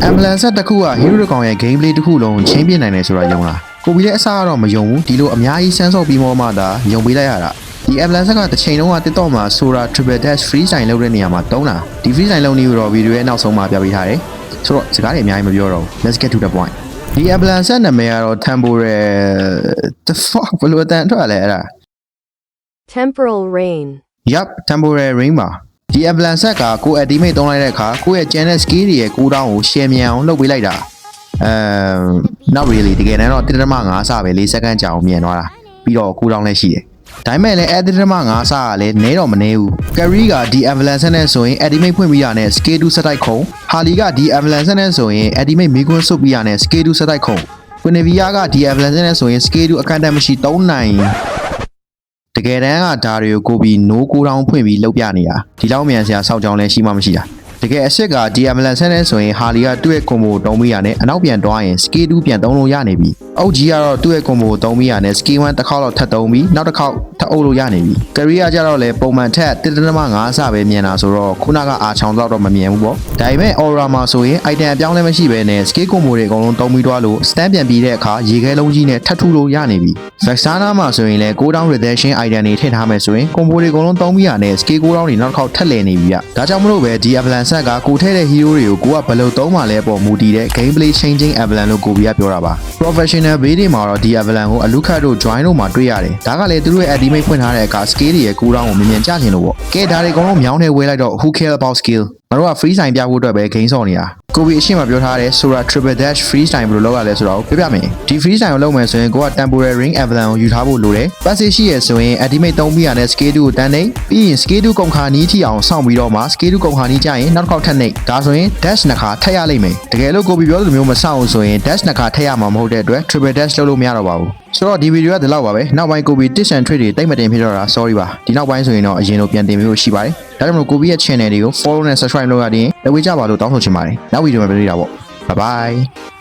ambulance တစ်ခုက hero တစ်ကောင်ရဲ့ gameplay တစ်ခုလုံးချင်းပြနိုင်တယ်ဆိုတာယုံလားကိုပြီးလည်းအစားကတော့မယုံဘူးဒီလိုအများကြီးစမ်းစော့ပြီးမှသာယုံပေးလိုက်ရတာဒီ ambulance ကတစ်ချိန်လုံးက TikTok မှာ Sora Triple Dash Freestyle လုပ်တဲ့နေရာမှာတုံးတာဒီ Freestyle လုပ်နေပြီးတော့ video ရဲ့နောက်ဆုံးမှာပြပေးထားတယ်ဆိုတော့စကားတွေအများကြီးမပြောတော့ဘူး let's get to the point ဒီ ambulance နာမည်ကတော့ temporal the fuck ဘယ်လိုအတန်ထွက်လဲအဲ့ဒါ Temporal rain yup temporal rain ပါဒီ ambulance ကကို ultimate သုံးလိုက်တဲ့အခါကိုရဲ့ channel skill တွေရဲ့ကူးတောင်းကို share မြန်အောင်လုပ်ပေးလိုက်တာ not really တကယ်တမ်းတော့ 1.5 ဆပဲ4စက္ကန့်ကြာအောင်မြန်သွားတာပြီးတော့ကူးတောင်းလည်းရှိတယ်ဒါပေမဲ့လည်း 1.5 ဆကလည်းနည်းတော့မနည်းဘူး carry ကဒီ ambulance နဲ့ဆိုရင် ultimate ဖွင့်ပြီးတာနဲ့ scale 2 set တိုက်ခုံ harley ကဒီ ambulance နဲ့ဆိုရင် ultimate မိကွန်းဆုပ်ပြီးတာနဲ့ scale 2 set တိုက်ခုံ quinevia ကဒီ ambulance နဲ့ဆိုရင် scale 2 အကန့်အသတ်မရှိ3နိုင်တကယ်တမ်းကဒါတွေကိုကိုပြီး no ကိုတောင်းဖွင့်ပြီးလုပ်ပြနေတာဒီလောက်မြန်စရာစောက်ကြောင်းလည်းရှိမှမရှိတာတကယ်အစ်စ်ကဒီ ambulance နဲ့ဆိုရင် harley ကသူ့ရဲ့ combo တုံးမိရနဲ့အနောက်ပြန်သွားရင် scale 2 ပြန်သုံးလို့ရနေပြီအုတ်ကြီးကတော့သူ့ရဲ့ combo တုံးမိရနဲ့ scale 1တစ်ခေါက်လောက်ထပ်သုံးပြီးနောက်တစ်ခေါက်ထပ်အုပ်လို့ရနေပြီ career ကြတော့လေပုံမှန်ထက် 1.5 ဆပဲမြန်တာဆိုတော့ခုနကအားချောင်းတော့မမြန်ဘူးပေါ့ဒါပေမဲ့ aura မှာဆိုရင် item အပြောင်းလဲမရှိဘဲနဲ့ scale combo တွေအကုန်လုံးတုံးပြီးသွားလို့ stand ပြန်ပြီးတဲ့အခါရေခဲလုံးကြီးနဲ့ထပ်ထူလို့ရနေပြီ vexana မှာဆိုရင်လည်းcooldown reduction item တွေထည့်ထားမယ်ဆိုရင် combo တွေအကုန်လုံးတုံးပြီးရနဲ့ scale cooldown တွေနောက်တစ်ခေါက်ထပ်လည်နေပြီဗျဒါကြောင့်မလို့ပဲဒီ ambulance ကကိုထည့်တဲ့ hero တွေကိုကိုကဘယ်လိုသုံးမှလဲပေါ်မူတည်တဲ့ gameplay changing ambulance လို့ကိုပြပြောတာပါ professional bay တွေမှာတော့ဒီ ambulance ကိုအလူခတ်တို့ join တို့မှာတွေ့ရတယ်ဒါကလည်းသူတို့ရဲ့ ultimate ဖွင့်ထားတဲ့အခါ scale တွေရဲ့ cooldown ကိုမြင်မြင်ကြချင်လို့ပေါ့ကဲဒါတွေအကုန်လုံးမြောင်းနေဝဲလိုက်တော့ who care about skill ငါတို့က free sign ပြဖို့အတွက်ပဲ game ဆော့နေတာကိုပြီးအရှင်းမှာပြောထားတဲ့ Sora Triple Dash Free Style ဘယ်လိုလုပ်ရလဲဆိုတော့ပြပြမယ်ဒီ Free Style ကိုလုပ်မယ်ဆိုရင်ကိုက Temporary Ring Avalanche ကိုယူထားဖို့လိုတယ် Passive ရှိရဆိုရင် Ultimate 3ပြီးရတဲ့ Scale 2ကိုတန်းနေပြီးရင် Scale 2ကုန်ခါနီးထိအောင်စောင့်ပြီးတော့မှ Scale 2ကုန်ခါနီးကျရင်နောက်တစ်ခေါက်ထပ်နေဒါဆိုရင် Dash နှစ်ခါထပ်ရလိမ့်မယ်တကယ်လို့ကိုပြီးပြောသလိုမျိုးမစောင့်အောင်ဆိုရင် Dash နှစ်ခါထပ်ရမှာမဟုတ်တဲ့အတွက် Triple Dash လုပ်လို့မရတော့ပါဘူးဆိုတော့ဒီဗီဒီယိုကဒီလောက်ပါပဲနောက်ပိုင်းကိုပြီး tips and tricks တွေတိတ်မတင်ဖြစ်တော့တာ sorry ပါဒီနောက်ပိုင်းဆိုရင်တော့အရင်လိုပြန်တင်ပြီးလို့ရှိပါတယ်ဒါကြောင့်မလို့ကိုပြီးရဲ့ channel တွေကို follow နဲ့ subscribe လုပ်ရတဲ့လုပ်ကြပါလို့တောင်းဆိုချင်ပါတယ်နောက်ဗီဒီယိုမှာပြန်တွေ့တာပေါ့ bye bye